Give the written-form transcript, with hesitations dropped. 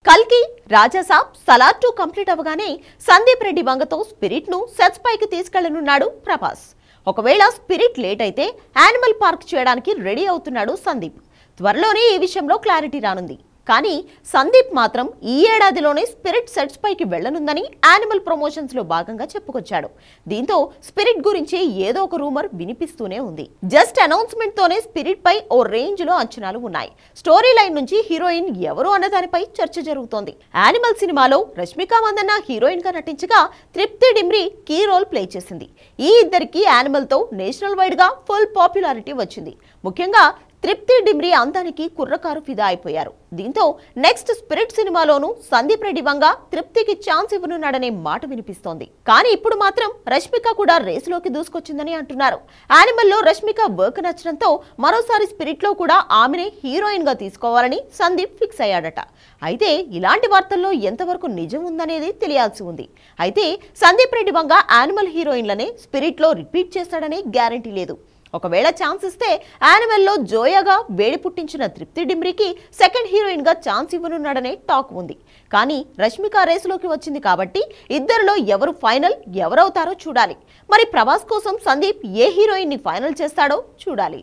కల్కి, రాజాసాబ్, సలార్ 2 కంప్లీట్ అవగానే సందీప్ రెడ్డి వంగతో స్పిరిట్ ను సెట్స్ పైకి తీసుకెళ్లనున్నాడు ప్రభాస్. ఒకవేళ స్పిరిట్ లేట్ అయితే యానిమల్ పార్క్ చేయడానికి రెడీ అవుతున్నాడు సందీప్. త్వరలోనే ఈ విషయంలో క్లారిటీ రానుంది. కానీ సందీప్ మాత్రం ఈ ఏడాదిలోనే స్పిరిట్ సెట్స్ పైకి వెళ్లనుందని యానిమల్ ప్రమోషన్స్ లో భాగంగా చెప్పుకొచ్చాడు. దీంతో స్పిరిట్ గురించి ఏదో ఒక రూమర్ వినిపిస్తూనే ఉంది. జస్ట్ అనౌన్స్మెంట్ తోనే స్పిరిట్ పై ఓ రేంజ్ లో అంచనాలు ఉన్నాయి. స్టోరీ లైన్ నుంచి హీరోయిన్ ఎవరు అన్న దానిపై చర్చ జరుగుతోంది. యానిమల్ సినిమాలో రష్మిక మందన్న హీరోయిన్ గా నటించగా తృప్తి డిమ్రీ కీ రోల్ ప్లే చేసింది. ఈ ఇద్దరికి యానిమల్ తో నేషనల్ వైడ్ గా ఫుల్ పాపులారిటీ వచ్చింది. ముఖ్యంగా తృప్తి డిమ్రీ అందానికి కుర్రకారు ఫిదా అయిపోయారు. దీంతో next spirit సినిమాలోనూ Sandeep Reddy Vanga తృప్తికి chance ఇవ్వనున్నాడనే మాట వినిపిస్తోంది. కానీ ఇప్పుడు మాత్రం రష్మిక కూడా రేసులోకి దూసుకొచ్చిందని అంటున్నారు. యానిమల్ లో రష్మిక వర్క్ నచ్చడంతో మరోసారి స్పిరిట్ లో కూడా ఆమెనే హీరోయిన్ గా తీసుకోవాలని సందీప్ ఫిక్స్ అయ్యాడట. అయితే ఇలాంటి వార్తల్లో ఎంతవరకు నిజం ఉందనేది తెలియాల్సి ఉంది. అయితే సందీప్ రెడ్డి వంగ యానిమల్ హీరోయిన్లనే స్పిరిట్ లో రిపీట్ చేస్తాడనే గ్యారంటీ లేదు. ఒకవేళ ఛాన్స్ ఇస్తే యానిమల్లో జోయాగా వేడి పుట్టించిన తృప్తి డిమ్రీకి సెకండ్ హీరోయిన్ గా ఛాన్స్ ఇవ్వనున్నాడనే టాక్ ఉంది. కానీ రష్మిక రేసులోకి వచ్చింది కాబట్టి ఇద్దరిలో ఎవరు ఫైనల్ ఎవరవుతారో చూడాలి. మరి ప్రభాస్ కోసం సందీప్ ఏ హీరోయిన్ ని ఫైనల్ చేస్తాడో చూడాలి.